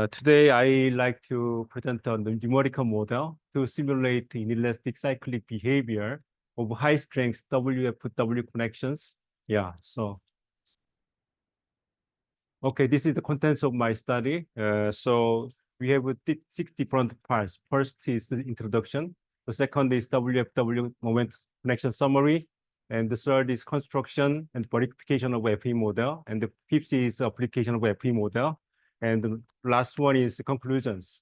Today, I like to present a numerical model to simulate inelastic cyclic behavior of high-strength WFW connections. Okay, this is the contents of my study. So we have 6 different parts. First is the introduction. The second is WFW moment connection summary. And the third is construction and verification of FE model. And the fifth is application of FE model. And the last one is the conclusions.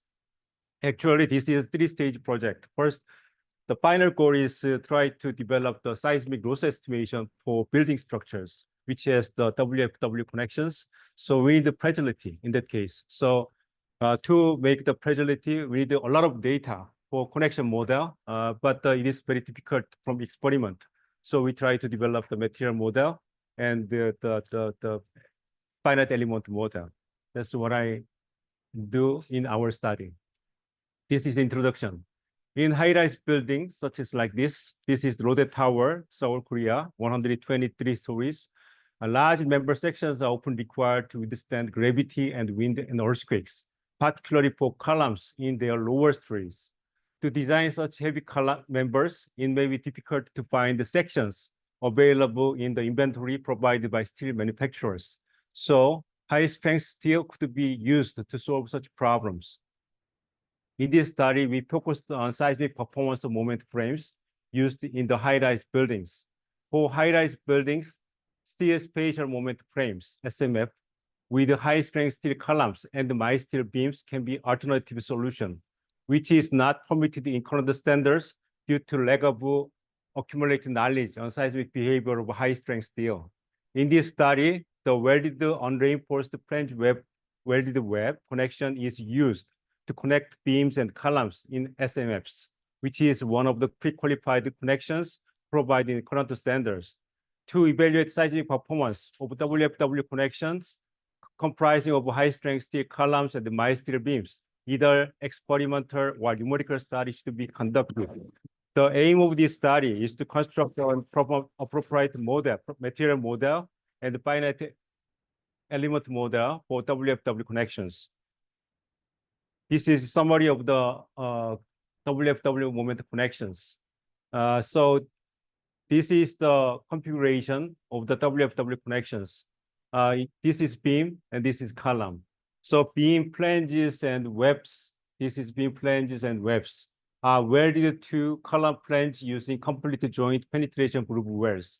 Actually, this is a 3-stage project. First, the final goal is to try to develop the seismic loss estimation for building structures, which has the WFW connections. So we need the fragility in that case. So to make the fragility, we need a lot of data for connection model, but it is very difficult from experiment. So we try to develop the material model and the finite element model. That's what I do in our study. This is introduction. In high-rise buildings, such as like this is Lotte Tower, Seoul, Korea, 123 stories. Large member sections are often required to withstand gravity and wind and earthquakes, particularly for columns in their lower stories. To design such heavy column members, it may be difficult to find the sections available in the inventory provided by steel manufacturers. So high-strength steel could be used to solve such problems. In this study, we focused on seismic performance of moment frames used in the high-rise buildings. For high-rise buildings, steel spatial moment frames, SMF, with high-strength steel columns and mild steel beams can be alternative solution, which is not permitted in current standards due to lack of accumulated knowledge on seismic behavior of high-strength steel. In this study, the welded unreinforced flange welded web connection is used to connect beams and columns in SMFs, which is one of the pre-qualified connections provided in current standards. To evaluate seismic performance of WFW connections comprising of high-strength steel columns and mild steel beams, either experimental or numerical study should be conducted. The aim of this study is to construct an appropriate model, material model, and finite element model for WFW connections. This is a summary of the WFW moment connections. So this is the configuration of the WFW connections. This is beam and this is column. So beam flanges and webs, this is beam flanges and webs, are welded to column flange using complete joint penetration groove welds.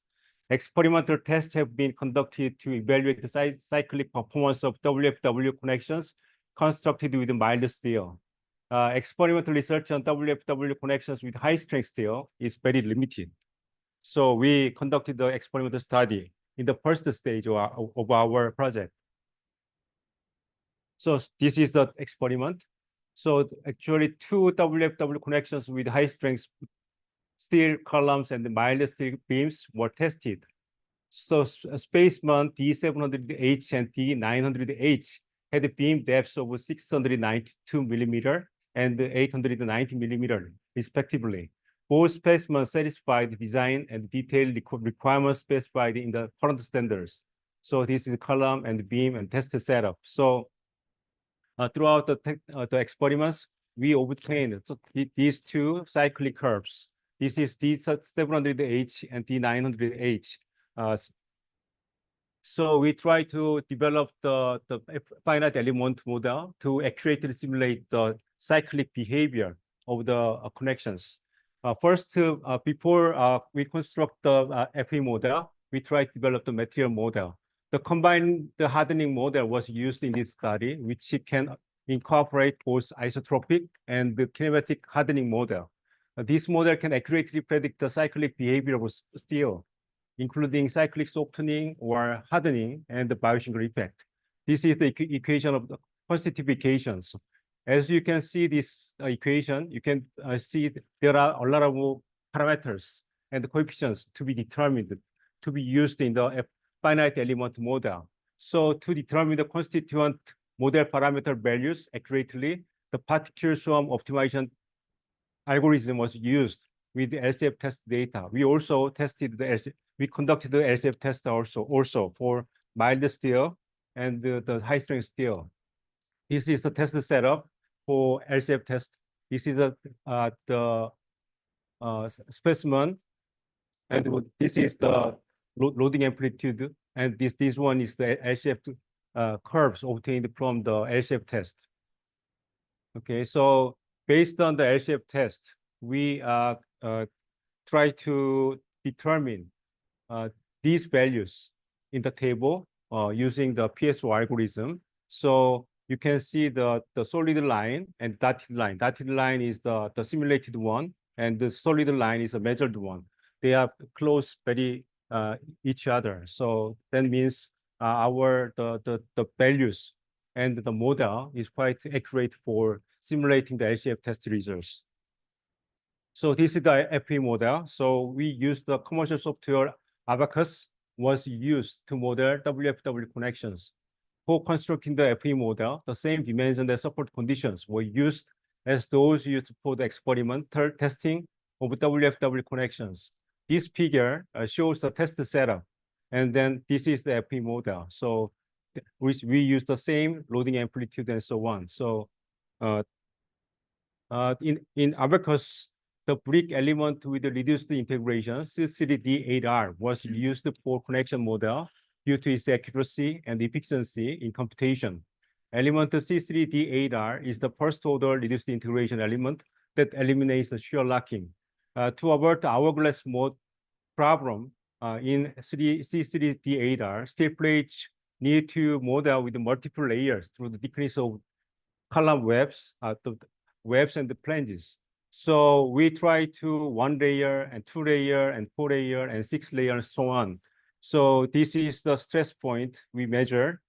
Experimental tests have been conducted to evaluate the cyclic performance of WFW connections constructed with mild steel. Experimental research on WFW connections with high-strength steel is very limited. So we conducted the experimental study in the first stage of our project. So this is the experiment. So actually 2 WFW connections with high-strength steel columns and mild steel beams were tested. So spaceman D700H and D900H had beam depths of 692 millimeter and 890 millimeter, respectively. Both specimens satisfy the design and detail requirements specified in the current standards. So this is column and beam and test setup. So throughout the experiments, we obtained these 2 cyclic curves. This is D700H and D900H. So we try to develop the finite element model to accurately simulate the cyclic behavior of the connections. First, before we construct the FE model, we try to develop the material model. The combined hardening model was used in this study, which can incorporate both isotropic and the kinematic hardening model. This model can accurately predict the cyclic behavior of steel, including cyclic softening or hardening and the biosynchro effect. This is the equation of the constitutive equations. As you can see this equation, you can see there are a lot of parameters and coefficients to be determined, to be used in the finite element model. So to determine the constituent model parameter values accurately, the particle swarm optimization algorithm was used with the LCF test data. We also tested we conducted the LCF test also for mild steel and the high strength steel. This is the test setup for LCF test. This is the specimen, and this is the loading amplitude, and this one is the LCF curves obtained from the LCF test. Okay, so based on the LCF test, we try to determine these values in the table using the PSO algorithm. So you can see the solid line and dotted line. Dotted line is the simulated one, and the solid line is a measured one. They are close very each other. So that means the values and the model is quite accurate for simulating the LCF test results. So this is the FE model. So we use the commercial software Abacus was used to model WFW connections. For constructing the FE model, the same dimension and support conditions were used as those used for the experimental testing of WFW connections. This figure shows the test setup, and then this is the FE model. So we use the same loading amplitude and so on. So in Abacus, the brick element with the reduced integration, C3D8R, was used for connection model due to its accuracy and efficiency in computation. Element C3D8R is the first order reduced integration element that eliminates the shear locking. To avoid the hourglass mode problem in C3D8R, steel plates need to model with multiple layers through the decrease of column webs, the webs and the flanges. So we try to 1 layer and 2 layer and 4 layer and 6 layer and so on. So this is the stress point we measure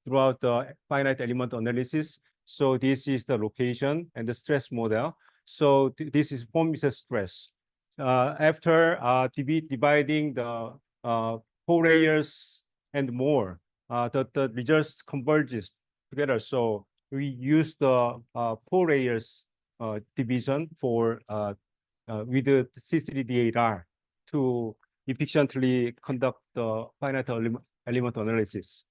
throughout the finite element analysis. So this is the location and the stress model. So this is form stress. After dividing the 4 layers and more, the results converges together. So we use the 4 layers division for with the C3D8R to efficiently conduct the finite element analysis.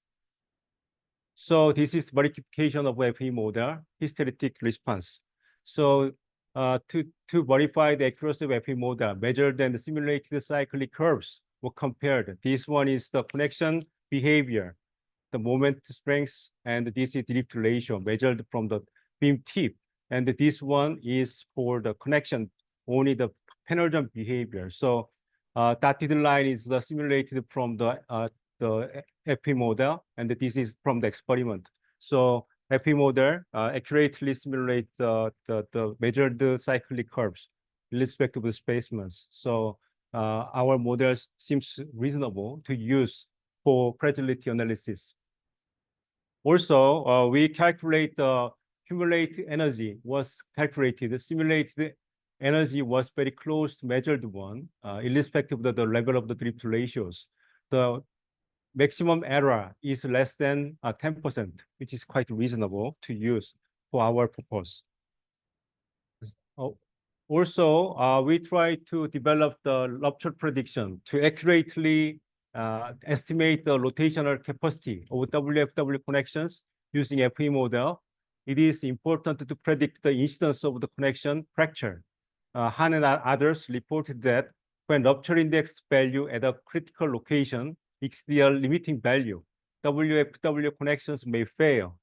So this is verification of FE model, hysteretic response. So to verify the accuracy of FE model, measured and simulated cyclic curves were compared. This one is the connection behavior, the moment strength, and this is drift ratio measured from the beam tip. And this one is for the connection, only the penetration behavior. So dotted line is the simulated from the FP model, and this is from the experiment. So FP model accurately simulate the measured cyclic curves in respect to the specimens. So our model seems reasonable to use for fragility analysis. Also, we calculate the cumulative energy was calculated. Simulated energy was very close to measured one, irrespective of the level of the drift ratios. The maximum error is less than 10%, which is quite reasonable to use for our purpose. Also, we try to develop the rupture prediction to accurately estimate the rotational capacity of WFW connections using FE model. It is important to predict the incidence of the connection fracture. Whan and others reported that when rupture index value at a critical location exceeds the limiting value, WFW connections may fail.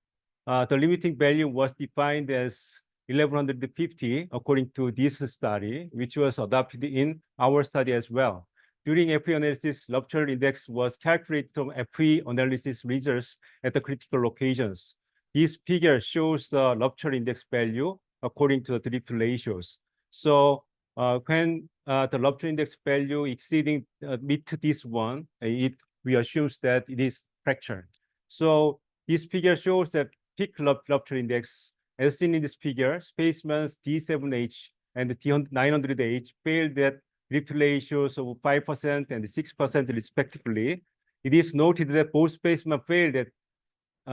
The limiting value was defined as 1150 according to this study, which was adopted in our study as well. During FE analysis, rupture index was calculated from FE analysis results at the critical locations. This figure shows the rupture index value according to the drift ratios. So when the rupture index value exceeding meet this one, we assume that it is fractured. So this figure shows that peak rupture index, as seen in this figure, specimens D7H and D900H failed at drift ratios of 5% and 6% respectively. It is noted that both specimens failed at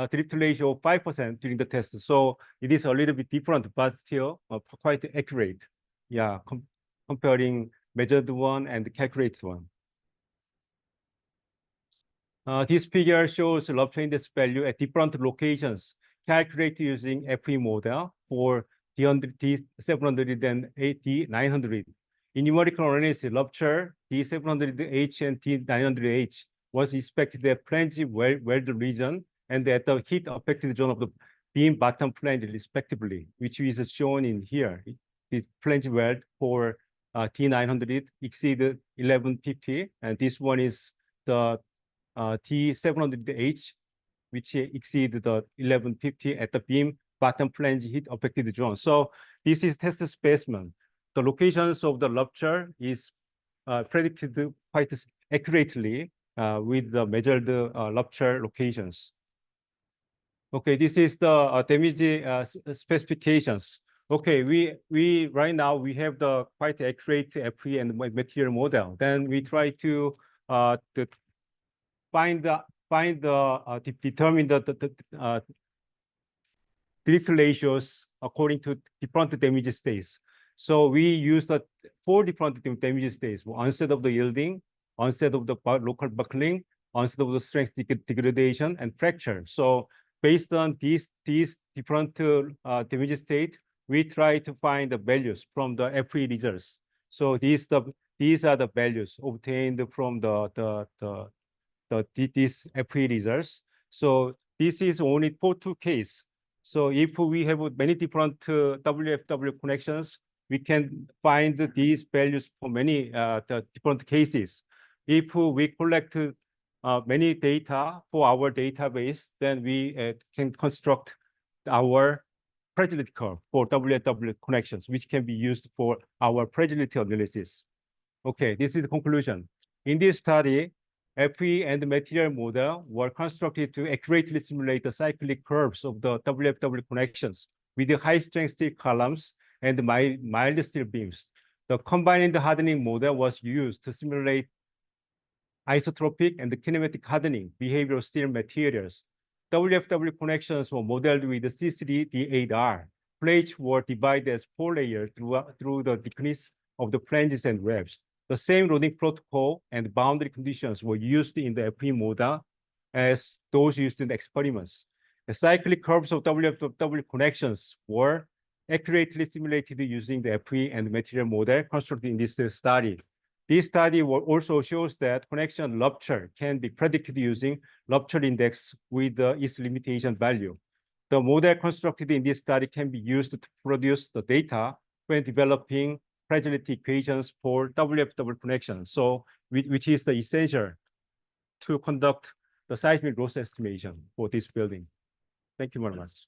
drift ratio of 5% during the test. So it is a little bit different, but still quite accurate. Yeah, comparing measured one and calculated one. This figure shows rupture index value at different locations calculated using FE model for D100, D700 and D900. In numerical analysis, rupture D700H and D900H was expected at flange weld region and at the heat affected zone of the beam bottom flange respectively, which is shown in here. The flange weld for T900 exceeded 1150, and this one is the T700H, which exceed the 1150 at the beam bottom flange heat affected zone. So this is test specimen. The locations of the rupture is predicted quite accurately with the measured rupture locations. Okay, this is the damage specifications. Okay, we right now we have the quite accurate FE and material model. Then we try to determine the drift ratios according to different damage states. So we use the 4 different damage states: onset of the yielding, onset of the local buckling, onset of the strength degradation, and fracture. So based on these different damage state, we try to find the values from the FE results. So these are the values obtained from these FE results. So this is only for 2 cases. So if we have many different WFW connections, we can find these values for many different cases. If we collect many data for our database, then we can construct our fragility curve for WFW connections, which can be used for our fragility analysis. Okay, this is the conclusion. In this study, FE and the material model were constructed to accurately simulate the cyclic curves of the WFW connections with the high-strength steel columns and mild steel beams. The combined hardening model was used to simulate isotropic and kinematic hardening behavioral steel materials. WFW connections were modeled with the C3D8R. Plates were divided as 4 layers through the thickness of the flanges and webs. The same loading protocol and boundary conditions were used in the FE model as those used in the experiments. The cyclic curves of WFW connections were accurately simulated using the FE and material model constructed in this study. This study also shows that connection rupture can be predicted using rupture index with its limitation value. The model constructed in this study can be used to produce the data when developing fragility equations for WFW connections, so which is the essential to conduct the seismic loss estimation for this building. Thank you very much.